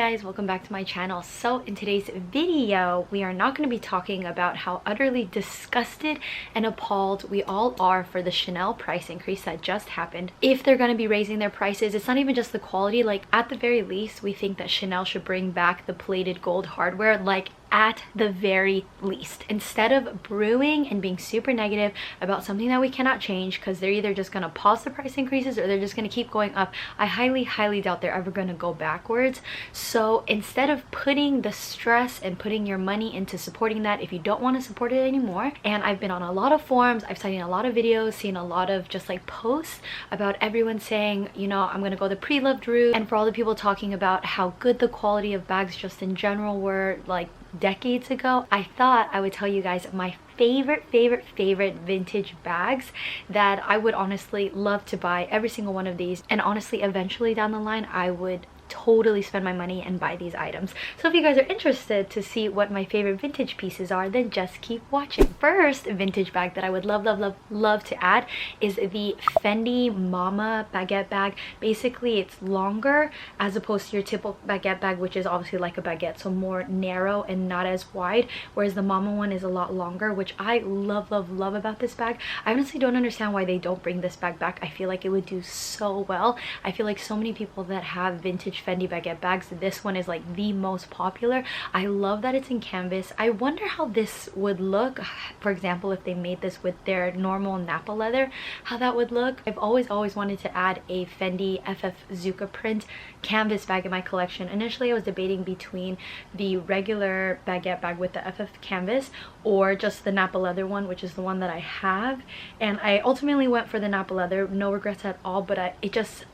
guys, welcome back to my channel. So in today's video we are not going to be talking about how utterly disgusted and appalled we all are for the Chanel price increase that just happened. If they're going to be raising their prices, it's not even just the quality. Like, at the very least, we think that Chanel should bring back the plated gold hardware, like at the very least, instead of brewing and being super negative about something that we cannot change, because they're either just going to pause the price increases or they're just going to keep going up. I highly doubt they're ever going to go backwards. So instead of putting the stress and putting your money into supporting that, if you don't want to support it anymore, and I've been on a lot of forums, I've seen a lot of videos, seen a lot of just like posts about everyone saying, you know, I'm going to go the pre-loved route, and for all the people talking about how good the quality of bags just in general were like decades ago, I thought I would tell you guys my favorite vintage bags that I would honestly love to buy every single one of these, and honestly eventually down the line I would totally spend my money and buy these items. So if you guys are interested to see what my favorite vintage pieces are, then just keep watching. First vintage bag that I would love to add is the Fendi Mama baguette bag. Basically it's longer as opposed to your typical baguette bag, which is obviously like a baguette, so more narrow and not as wide, whereas the Mama one is a lot longer, which I love about this bag. I honestly don't understand why they don't bring this bag back. I feel like it would do so well. I feel like so many people that have vintage Fendi baguette bags, this one is like the most popular. I love that it's in canvas. I wonder how this would look, for example, if they made this with their normal Napa leather, how that would look. I've always wanted to add a Fendi FF Zucca print canvas bag in my collection. Initially I was debating between the regular baguette bag with the FF canvas or just the Napa leather one, which is the one that I have, and I ultimately went for the Napa leather. No regrets at all, but I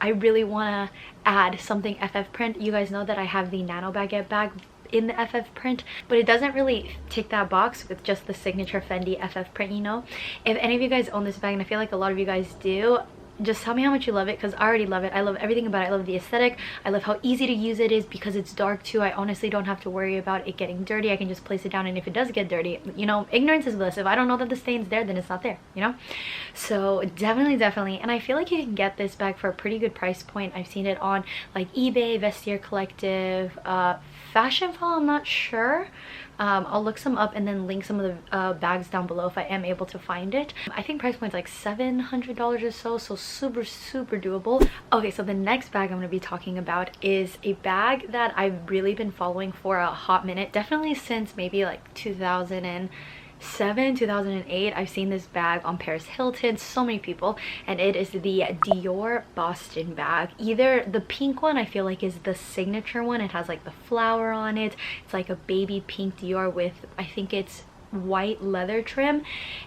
really want to add something FF print. You guys know that I have the nano baguette bag in the FF print, but it doesn't really tick that box with just the signature Fendi FF print, you know. If any of you guys own this bag, and I feel like a lot of you guys do, just tell me how much you love it, because I already love it. I love everything about it. I love the aesthetic. I love how easy to use it is because it's dark too. I honestly don't have to worry about it getting dirty. I can just place it down, and if it does get dirty, you know, ignorance is bliss. If I don't know that the stain's there, then it's not there, you know. So definitely, and I feel like you can get this bag for a pretty good price point. I've seen it on like eBay, Vestiaire Collective, Fashionful, I'm not sure. I'll look some up and then link some of the bags down below if I am able to find it. I think price point's like $700 or so, so super doable. Okay, so the next bag I'm going to be talking about is a bag that I've really been following for a hot minute, definitely since maybe like 2007, 2008. I've seen this bag on Paris Hilton, so many people, and it is the Dior Boston bag. Either the pink one I feel like is the signature one. It has like the flower on it. It's like a baby pink Dior with, I think it's white leather trim,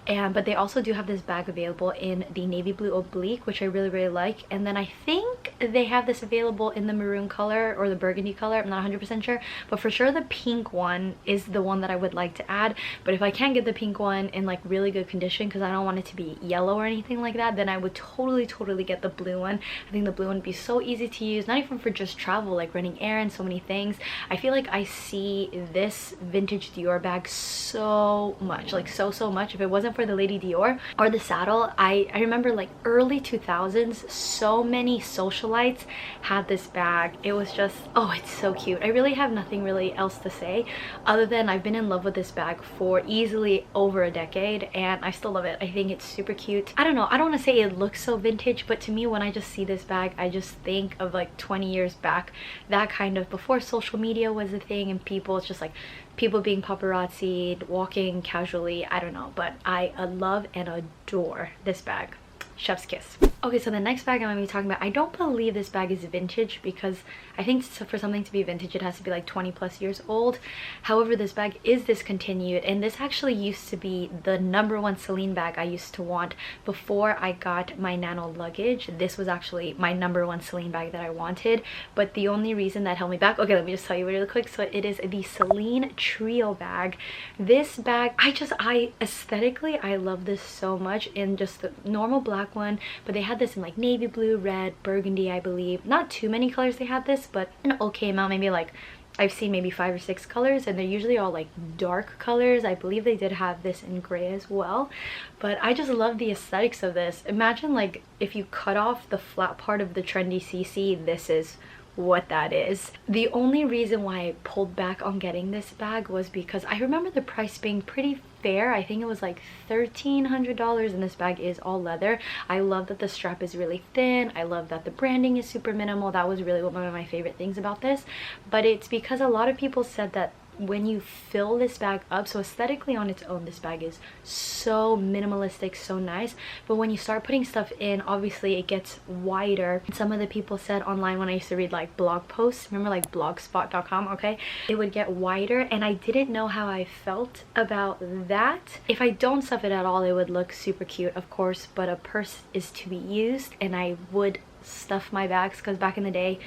and but they also do have this bag available in the navy blue oblique, which I really like, and then I think they have this available in the maroon color or the burgundy color. I'm not 100% sure, but for sure the pink one is the one that I would like to add. But if I can't get the pink one in like really good condition, because I don't want it to be yellow or anything like that, then I would totally get the blue one. I think the blue one would be so easy to use, not even for just travel, like running errands, so many things. I feel like I see this vintage Dior bag so much, like so much. If it wasn't for the Lady Dior or the saddle, I remember like early 2000s, so many socialites had this bag. It was just, oh, it's so cute. I really have nothing really else to say other than I've been in love with this bag for easily over a decade, and I still love it. I think it's super cute. I don't know, I don't want to say it looks so vintage, but to me when I just see this bag, I just think of like 20 years back, that kind of before social media was a thing and people, it's just like people being paparazzi'd, walking casually. I don't know, but I love and adore this bag. Chef's kiss. Okay, so the next bag I'm going to be talking about, I don't believe this bag is vintage, because I think for something to be vintage it has to be like 20+ years old. However, this bag is discontinued, and this actually used to be the #1 Celine bag I used to want before I got my nano luggage. This was actually my #1 Celine bag that I wanted, but the only reason that held me back, okay, let me just tell you really quick. So it is the Celine Trio bag. This bag, I aesthetically I love this so much, in just the normal black one, but they had this in like navy blue, red, burgundy, I believe. Not too many colors they had this, but an okay amount, maybe like I've seen maybe 5 or 6 colors, and they're usually all like dark colors. I believe they did have this in gray as well, but I just love the aesthetics of this. Imagine like if you cut off the flat part of the trendy CC, this is what that is. The only reason why I pulled back on getting this bag was because I remember the price being pretty fair. I think it was like $1,300, and this bag is all leather. I love that the strap is really thin. I love that the branding is super minimal. That was really one of my favorite things about this. But it's because a lot of people said that when you fill this bag up, so aesthetically on its own, this bag is so minimalistic, so nice, but when you start putting stuff in, obviously it gets wider. Some of the people said online, when I used to read like blog posts, remember like blogspot.com, okay, it would get wider, and I didn't know how I felt about that. If I don't stuff it at all, it would look super cute, of course, but a purse is to be used, and I would stuff my bags because back in the day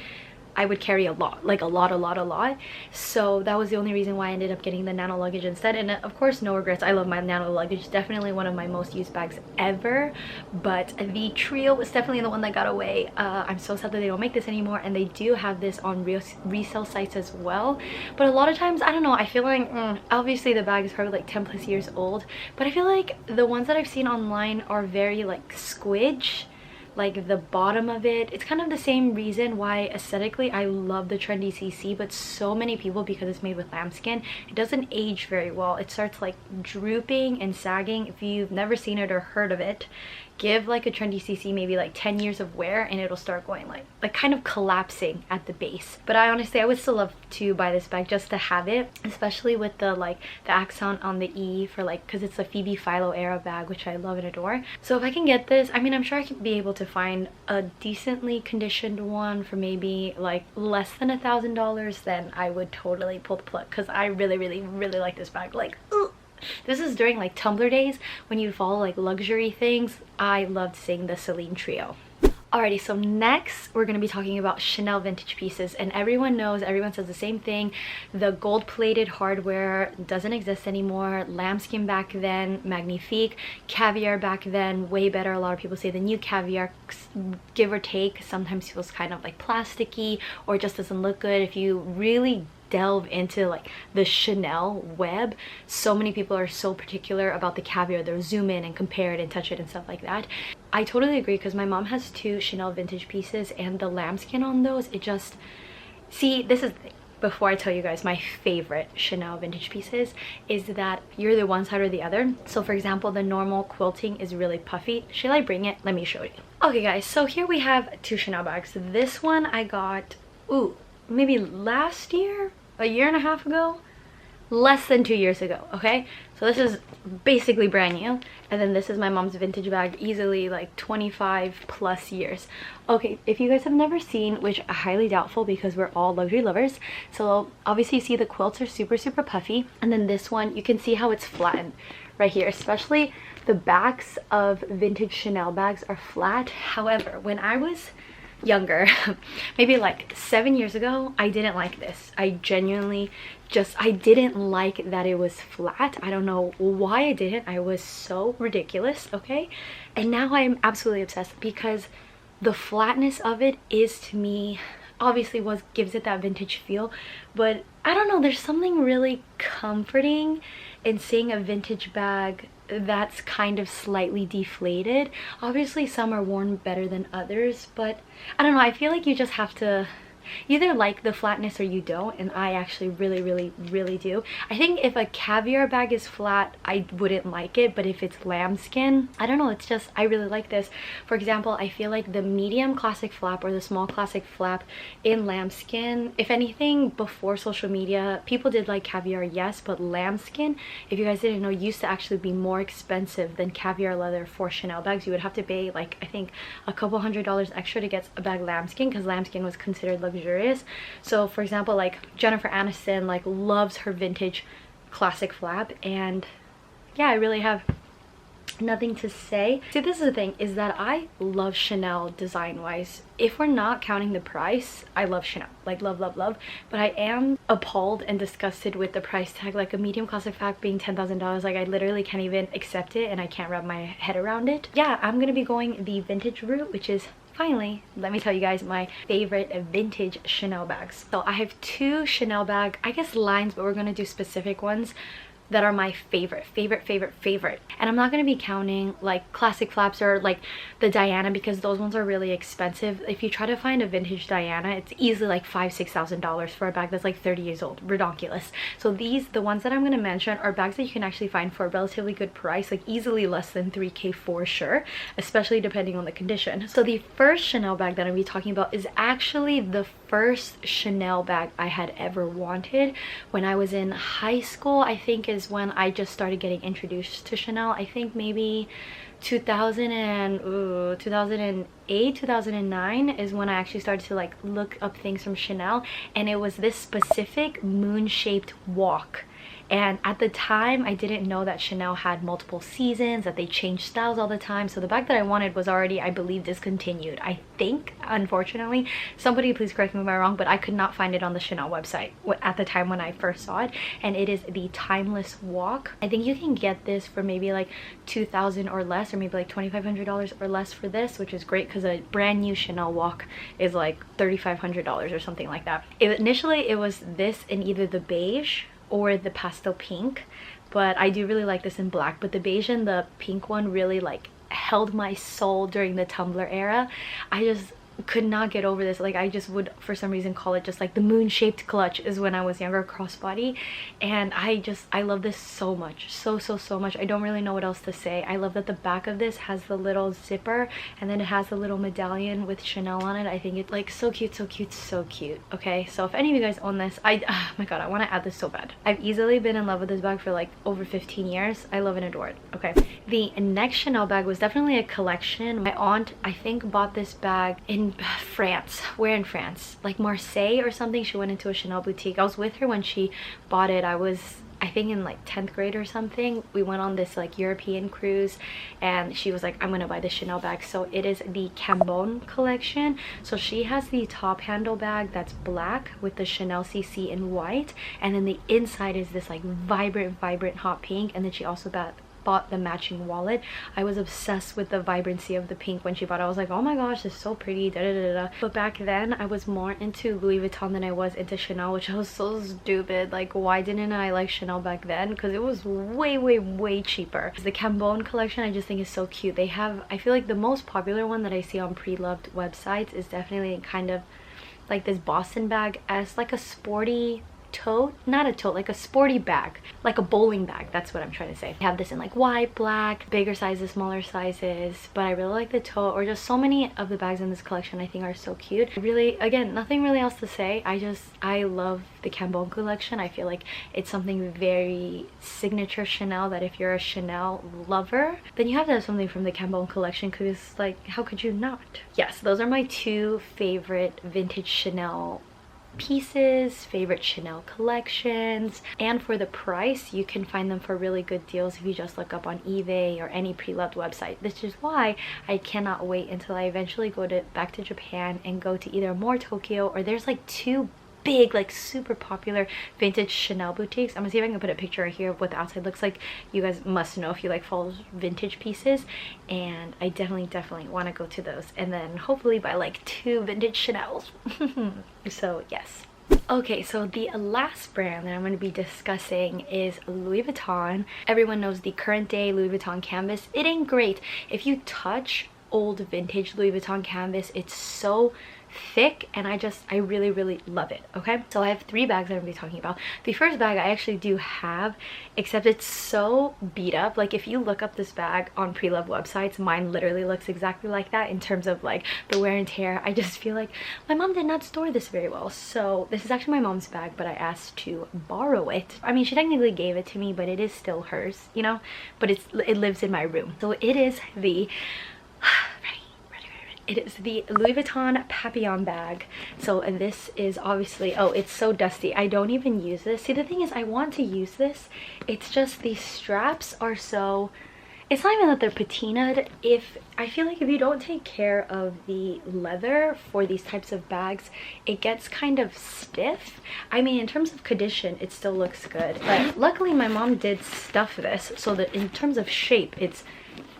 I would carry a lot, like a lot. So that was the only reason why I ended up getting the nano luggage instead. And of course, no regrets. I love my nano luggage. Definitely one of my most used bags ever. But the trio was definitely the one that got away. I'm so sad that they don't make this anymore. And they do have this on resale sites as well. But a lot of times, I don't know, I feel like, obviously the bag is probably like 10 plus years old. But I feel like the ones that I've seen online are very like squidge. Like the bottom of it, it's kind of the same reason why aesthetically I love the trendy CC, but so many people, because it's made with lambskin, it doesn't age very well. It starts like drooping and sagging. If you've never seen it or heard of it, give like a trendy CC maybe like 10 years of wear and it'll start going like kind of collapsing at the base. But I would still love to buy this bag just to have it, especially with the like the accent on the E for like, because it's a Phoebe Philo era bag, which I love and adore. So if I can get this, I mean, I'm sure I could be able to find a decently conditioned one for maybe like less than $1,000, then I would totally pull the plug, because I really like this bag. Like, ooh. This is during like Tumblr days when you follow like luxury things. I loved seeing the Celine trio. Alrighty, so next we're going to be talking about Chanel vintage pieces, and everyone knows, everyone says the same thing. The gold-plated hardware doesn't exist anymore. Lambskin back then, magnifique. Caviar back then, way better. A lot of people say the new caviar, give or take, sometimes feels kind of like plasticky or just doesn't look good. If you really delve into like the Chanel web, so many people are so particular about the caviar. They'll zoom in and compare it and touch it and stuff like that. I totally agree, because my mom has 2 Chanel vintage pieces, and the lambskin on those, it just, see, this is the thing. Before I tell you guys my favorite Chanel vintage pieces, is that you're the one side or the other. So for example, the normal quilting is really puffy. Should I bring it? Let me show you. Okay guys, so here we have 2 Chanel bags. This one I got, ooh, maybe last year? A year and a half ago, less than 2 years ago. Okay, so this is basically brand new, and then this is my mom's vintage bag, easily like 25 plus years. Okay, if you guys have never seen, which I highly doubtful because we're all luxury lovers, so obviously you see the quilts are super puffy, and then this one you can see how it's flattened right here. Especially the backs of vintage Chanel bags are flat. However, when I was younger, maybe like 7 years ago, I didn't like this. I genuinely I didn't like that it was flat. I don't know why I didn't. I was so ridiculous, okay? And now I'm absolutely obsessed, because the flatness of it is, to me, obviously gives it that vintage feel, but I don't know, there's something really comforting in seeing a vintage bag that's kind of slightly deflated. Obviously some are worn better than others, but I don't know, I feel like you just have to either like the flatness or you don't, and I actually really do. I think if a caviar bag is flat, I wouldn't like it, but if it's lambskin, I don't know, it's just, I really like this. For example, I feel like the medium classic flap or the small classic flap in lambskin, if anything, before social media, people did like caviar, yes, but lambskin, if you guys didn't know, used to actually be more expensive than caviar leather for Chanel bags. You would have to pay like, I think, a couple $100s extra to get a bag lambskin, because lambskin was considered luxurious. So for example, like Jennifer Aniston like loves her vintage classic flap, and yeah, I really have nothing to say. See, this is the thing, is that I love Chanel design wise. If we're not counting the price, I love Chanel, like love, but I am appalled and disgusted with the price tag. Like a medium classic flap being $10,000, like I literally can't even accept it, and I can't wrap my head around it. Yeah, I'm gonna be going the vintage route, which is finally, let me tell you guys my favorite vintage Chanel bags. So I have 2 Chanel bag, I guess lines, but we're gonna do specific ones. that are my favorite. And I'm not going to be counting like classic flaps or like the Diana, because those ones are really expensive. If you try to find a vintage Diana, it's easily like $5,000-$6,000 for a bag that's like 30 years old. Ridiculous. So the ones that I'm going to mention are bags that you can actually find for a relatively good price, like easily less than $3K for sure, especially depending on the condition. So the first Chanel bag that I'm going to be talking about is actually the first Chanel bag I had ever wanted. When I was in high school, I think is when I just started getting introduced to Chanel. I think maybe 2008, 2009 is when I actually started to like look up things from Chanel, and it was this specific moon-shaped walk. And at the time, I didn't know that Chanel had multiple seasons, that they changed styles all the time. So the bag that I wanted was already, I believe, discontinued. I think, unfortunately, somebody please correct me if I'm wrong, but I could not find it on the Chanel website at the time when I first saw it. And it is the Timeless Walk. I think you can get this for maybe like $2,000 or less, or maybe like $2,500 or less for this, which is great because a brand new Chanel walk is like $3,500 or something like that. Initially, it was this in either the beige or the pastel pink, but I do really like this in black. But the beige and the pink one really like held my soul during the Tumblr era. I just could not get over this. Like I just would for some reason call it just like the moon-shaped clutch is when I was younger, crossbody. And I love this so much, so much. I don't really know what else to say. I love that the back of this has the little zipper, and then it has a little medallion with Chanel on it. I think it's like so cute. Okay, so if any of you guys own this, oh my god, I want to add this so bad. I've easily been in love with this bag for like over 15 years. I love and adore it. Okay, the next Chanel bag was definitely a collection. My aunt, I think, bought this bag in France. Where in France? Like Marseille or something. She went into a Chanel boutique. I was with her when she bought it. I think in like 10th grade or something. We went on this like European cruise, and she was like, I'm gonna buy the Chanel bag. So it is the Cambon collection. So she has the top handle bag that's black with the Chanel CC in white, and then the inside is this like vibrant hot pink. And then she also bought the matching wallet. I was obsessed with the vibrancy of the pink when she bought it. I was like, oh my gosh, it's so pretty, But back then I was more into Louis Vuitton than I was into Chanel, which was so stupid. Like, why didn't I like Chanel back then? Because it was way cheaper. The Cambon collection I just think is so cute. They have, I feel like the most popular one that I see on pre-loved websites is definitely kind of like this Boston bag as like a sporty tote, not a tote, like a sporty bag, like a bowling bag. That's what I'm trying to say. I have this in like white, black, bigger sizes, smaller sizes, but I really like the tote, or just so many of the bags in this collection I think are so cute. Really, again, nothing really else to say. I love the Cambon collection. I feel like it's something very signature Chanel, that if you're a Chanel lover, then you have to have something from the Cambon collection, because like, how could you not? Yes, those are my two favorite vintage Chanel pieces, favorite Chanel collections. And for the price, you can find them for really good deals if you just look up on eBay or any pre-loved website. This is why I cannot wait until I eventually go back to Japan and go to either more Tokyo, or there's like two big, like super popular vintage Chanel boutiques. I'm gonna see if I can put a picture right here of what the outside looks like. You guys must know if you like follow vintage pieces, and I definitely want to go to those, and then hopefully buy like 2 vintage Chanels. So yes. Okay, so the last brand that I'm going to be discussing is Louis Vuitton. Everyone knows the current day Louis Vuitton canvas. It ain't great. If you touch old vintage Louis Vuitton canvas, it's so thick, and I really love it. Okay, so I have 3 bags that I'm gonna be talking about. The first bag I actually do have, except it's so beat up. Like, if you look up this bag on pre-loved websites, mine literally looks exactly like that in terms of like the wear and tear. I just feel like my mom did not store this very well. So this is actually my mom's bag, but I asked to borrow it. I mean, she technically gave it to me, but it is still hers, you know, but it lives in my room. So it is the it is the Louis Vuitton Papillon bag. So this is obviously, oh, it's so dusty. I don't even use this. See, the thing is, I want to use this. It's just these straps are so, it's not even that they're patinaed. I feel like if you don't take care of the leather for these types of bags, it gets kind of stiff. I mean, in terms of condition, it still looks good. But luckily, my mom did stuff this so that in terms of shape, it's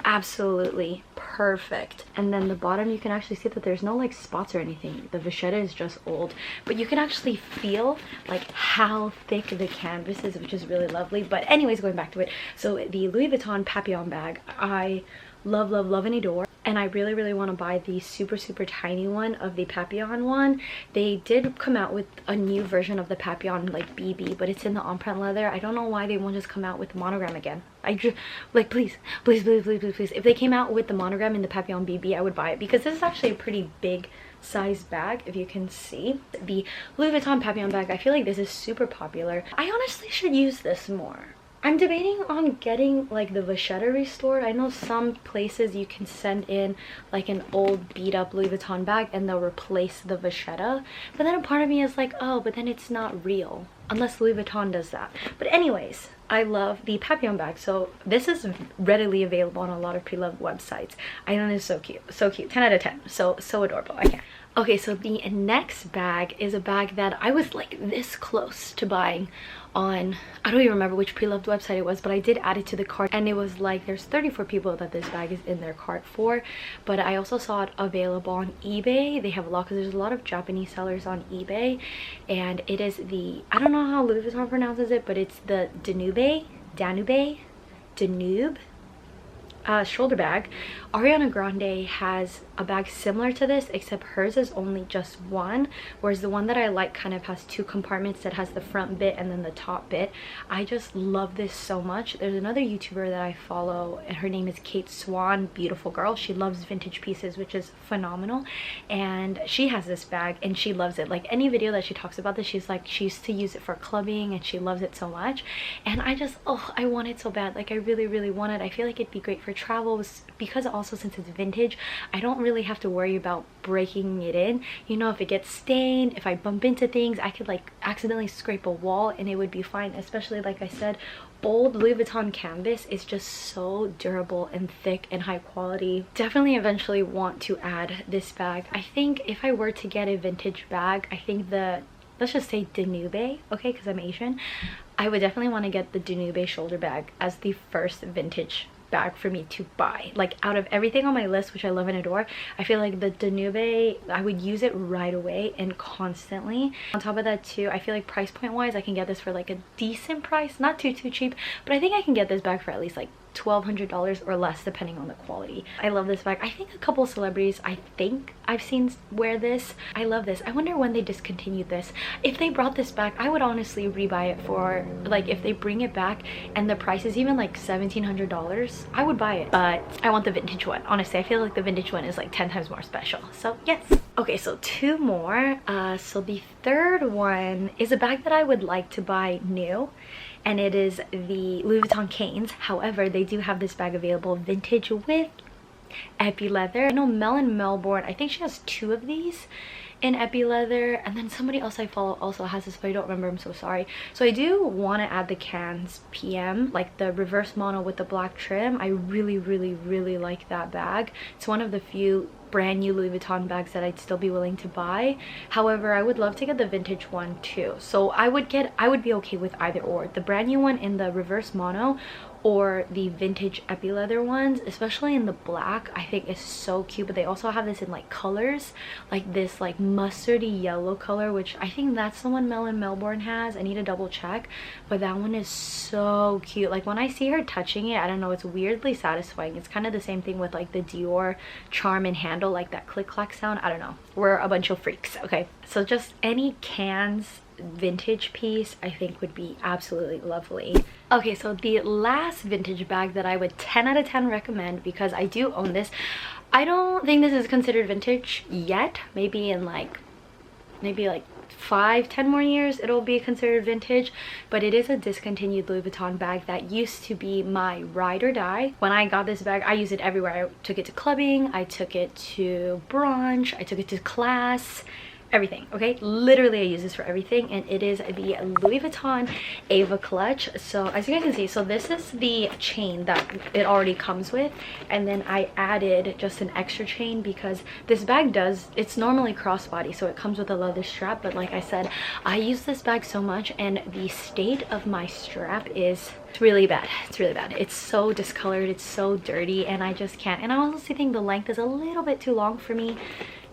absolutely perfect. And then the bottom, you can actually see that there's no like spots or anything. The vachetta is just old, but you can actually feel like how thick the canvas is, which is really lovely. But anyways, going back to it, so the Louis Vuitton Papillon bag, I love, love, love and adore. And I really, really want to buy the super, super tiny one of the Papillon one. They did come out with a new version of the Papillon, like BB, but it's in the on-print leather. I don't know why they won't just come out with the monogram again. I just, like, please, please, please, please, please, please. If they came out with the monogram in the Papillon BB, I would buy it, because this is actually a pretty big size bag, if you can see. The Louis Vuitton Papillon bag, I feel like this is super popular. I honestly should use this more. I'm debating on getting like the vachetta restored. I know some places you can send in like an old beat up Louis Vuitton bag and they'll replace the vachetta. But then a part of me is like, oh, but then it's not real. Unless Louis Vuitton does that. But anyways, I love the Papillon bag. So this is readily available on a lot of pre-loved websites. I think it's so cute. So cute. 10 out of 10. So adorable. I can't. Okay, so the next bag is a bag that I was like this close to buying on, I don't even remember which pre-loved website it was, but I did add it to the cart, and it was like there's 34 people that this bag is in their cart for. But I also saw it available on eBay. They have a lot, because there's a lot of Japanese sellers on eBay, and it is the, I don't know how Louis Vuitton pronounces it, but it's the Danube shoulder bag. Ariana Grande has a bag similar to this, except hers is only just one, whereas the one that I like kind of has two compartments that has the front bit and then the top bit. I just love this so much. There's another YouTuber that I follow, and her name is Kate Swan, beautiful girl. She loves vintage pieces, which is phenomenal, and she has this bag and she loves it. Like any video that she talks about this, she's like, she used to use it for clubbing and she loves it so much. And I just, oh, I want it so bad. Like I really, really want it. I feel like it'd be great for travels, because also since it's vintage, I don't really have to worry about breaking it in. You know, if it gets stained, if I bump into things, I could like accidentally scrape a wall and it would be fine. Especially, like I said, old Louis Vuitton canvas is just so durable and thick and high quality. Definitely eventually want to add this bag. I think if I were to get a vintage bag, I think the, let's just say Danube, okay, because I'm Asian, I would definitely want to get the Danube shoulder bag as the first vintage bag for me to buy. Like out of everything on my list, which I love and adore, I feel like the Danube, I would use it right away and constantly. On top of that too, I feel like price point wise, I can get this for like a decent price, not too cheap, but I think I can get this bag for at least like $1,200 or less, depending on the quality. I love this bag. I think a couple celebrities I think I've seen wear this. I love this. I wonder when they discontinued this. If they brought this back, I would honestly rebuy it for, like, if they bring it back and the price is even like $1,700, I would buy it. But I want the vintage one. Honestly, I feel like the vintage one is like 10 times more special. So yes. Okay, so two more. So the third one is a bag that I would like to buy new, and it is the Louis Vuitton Canes. However, they do have this bag available vintage with epi leather. I know Mel in Melbourne, I think she has two of these in epi leather, and then somebody else I follow also has this, but I don't remember, I'm so sorry. So I do want to add the Cans PM, like the reverse mono with the black trim. I really, really, really like that bag. It's one of the few brand new Louis Vuitton bags that I'd still be willing to buy. However, I would love to get the vintage one too. So I would be okay with either or, the brand new one in the reverse mono or the vintage epi leather ones, especially in the black. I think is so cute. But they also have this in like colors, like this like mustardy yellow color, which I think that's the one Mel in Melbourne has. I need to double check, but that one is so cute. Like when I see her touching it, I don't know, it's weirdly satisfying. It's kind of the same thing with like the Dior charm and handle, like that click clack sound. I don't know, we're a bunch of freaks. Okay, so just any Cans vintage piece I think would be absolutely lovely. Okay, so the last vintage bag that I would 10 out of 10 recommend, because I do own this. I don't think this is considered vintage yet. Maybe in like 5-10 more years it'll be considered vintage, but it is a discontinued Louis Vuitton bag that used to be my ride or die. When I got this bag, I used it everywhere. I took it to clubbing, I took it to brunch, I took it to class. everything, okay? Literally I use this for everything, and it is the Louis Vuitton Ava clutch. So as you guys can see, so this is the chain that it already comes with, and then I added just an extra chain because this bag it's normally crossbody, so it comes with a leather strap, but like I said, I use this bag so much and the state of my strap is really bad. It's really bad. It's so discolored, it's so dirty, and I just can't. And I honestly think the length is a little bit too long for me.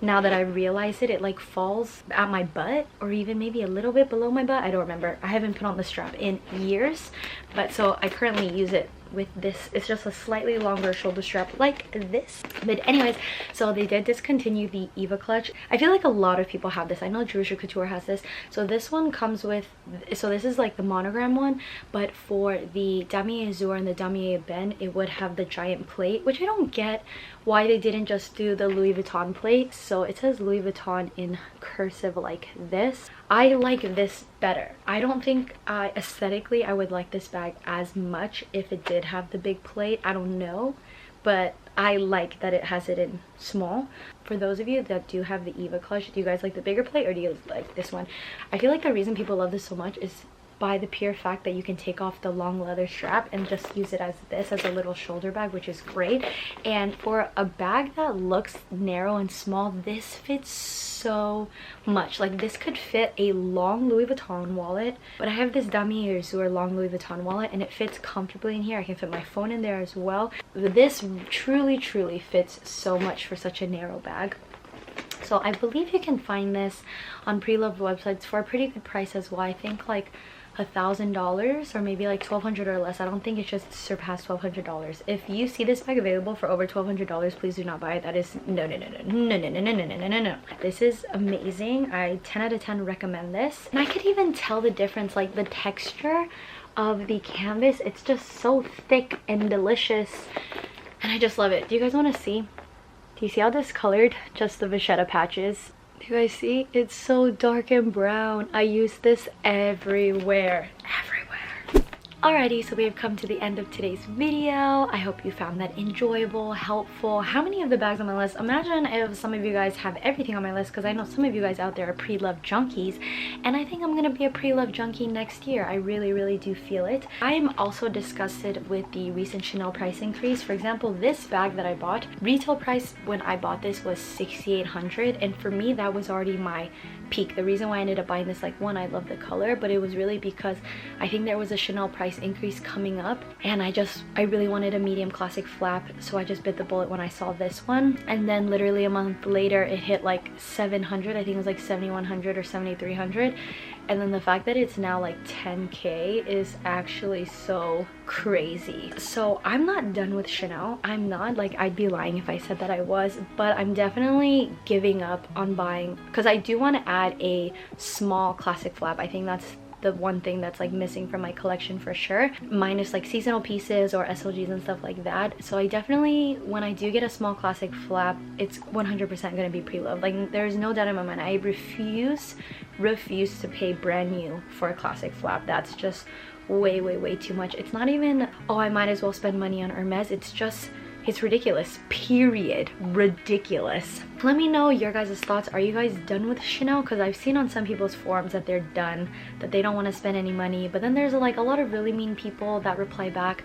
Now that I realize it, it like falls at my butt, or even maybe a little bit below my butt. I don't remember. I haven't put on the strap in years, but so I currently use it with this. It's just a slightly longer shoulder strap like this. But anyways, so they did discontinue the Eva clutch. I feel like a lot of people have this. I know Jewish Couture has this. So this one comes with, so this is like the monogram one, but for the Damier Azur and the Damier Ben, it would have the giant plate, which I don't get why they didn't just do the Louis Vuitton plate. So it says Louis Vuitton in cursive like this. I like this better. I don't think aesthetically I would like this bag as much if it did have the big plate. I don't know, but I like that it has it in small. For those of you that do have the Eva clutch, do you guys like the bigger plate or do you like this one? I feel like the reason people love this so much is by the pure fact that you can take off the long leather strap and just use it as this, as a little shoulder bag, which is great. And for a bag that looks narrow and small, this fits so much. Like this could fit a long Louis Vuitton wallet, but I have this Damier Azur long Louis Vuitton wallet and it fits comfortably in here. I can fit my phone in there as well. This truly fits so much for such a narrow bag. So I believe you can find this on pre-loved websites for a pretty good price as well. I think like $1,000 or maybe like $1,200 or less. I don't think it just surpassed $1,200. If you see this bag available for over $1,200, please do not buy it. That is no. This is amazing. I 10 out of 10 recommend this. And I could even tell the difference, like the texture of the canvas. It's just so thick and delicious, and I just love it. Do you guys want to see? Do you see how discolored just the vachetta patches? Do you guys see? It's so dark and brown. I use this everywhere. Alrighty, so we have come to the end of today's video. I hope you found that enjoyable, helpful. How many of the bags on my list? Imagine if some of you guys have everything on my list, because I know some of you guys out there are pre-love junkies, and I think I'm gonna be a pre-love junkie next year. I really do feel it. I am also disgusted with the recent Chanel price increase. For example, this bag that I bought, retail price when I bought this was $6,800, and for me that was already my peak. The reason why I ended up buying this, like, one, I love the color, but it was really because I think there was a Chanel price increase coming up, and I really wanted a medium classic flap, so I just bit the bullet when I saw this one. And then literally a month later it hit like 700. I think it was like 7,100 or 7,300. And then the fact that it's now like 10K is actually so crazy. So I'm not done with Chanel. I'm not, like, I'd be lying if I said that I was, but I'm definitely giving up on buying, because I do want to add a small classic flap. I think that's the one thing that's like missing from my collection for sure, minus like seasonal pieces or SLGs and stuff like that. So I definitely, when I do get a small classic flap, it's 100% gonna be pre-loved. Like, there's no doubt in my mind. I refuse to pay brand new for a classic flap. That's just way too much. It's not even, oh, I might as well spend money on Hermes. It's just, it's ridiculous, period. Ridiculous. Let me know your guys' thoughts. Are you guys done with Chanel? Because I've seen on some people's forums that they're done, that they don't want to spend any money, but then there's like a lot of really mean people that reply back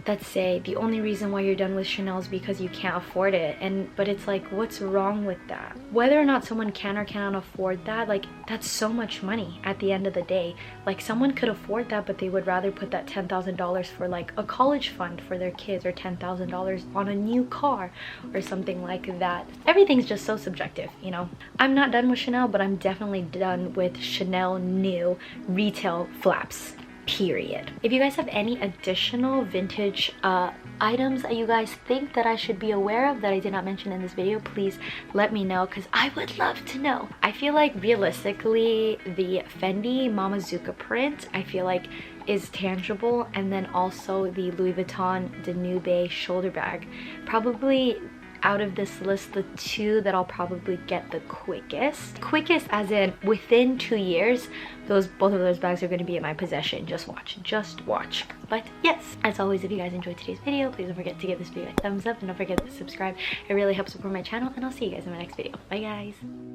that say the only reason why you're done with Chanel is because you can't afford it. But it's like, what's wrong with that? Whether or not someone can or cannot afford that, like, that's so much money at the end of the day. Like, someone could afford that, but they would rather put that $10,000 for like a college fund for their kids, or $10,000 on a new car or something like that. Everything's just so subjective, you know. I'm not done with Chanel, but I'm definitely done with Chanel new retail flaps, period. If you guys have any additional vintage items that you guys think that I should be aware of that I did not mention in this video, please let me know, because I would love to know. I feel like realistically the Fendi Mamazuka print, I feel like, is tangible, and then also the Louis Vuitton Danube shoulder bag. Probably out of this list, the two that I'll probably get the quickest as in within 2 years, both of those bags are going to be in my possession. Just watch. But yes, as always, if you guys enjoyed today's video, please don't forget to give this video a thumbs up, and don't forget to subscribe. It really helps support my channel, and I'll see you guys in my next video. Bye guys.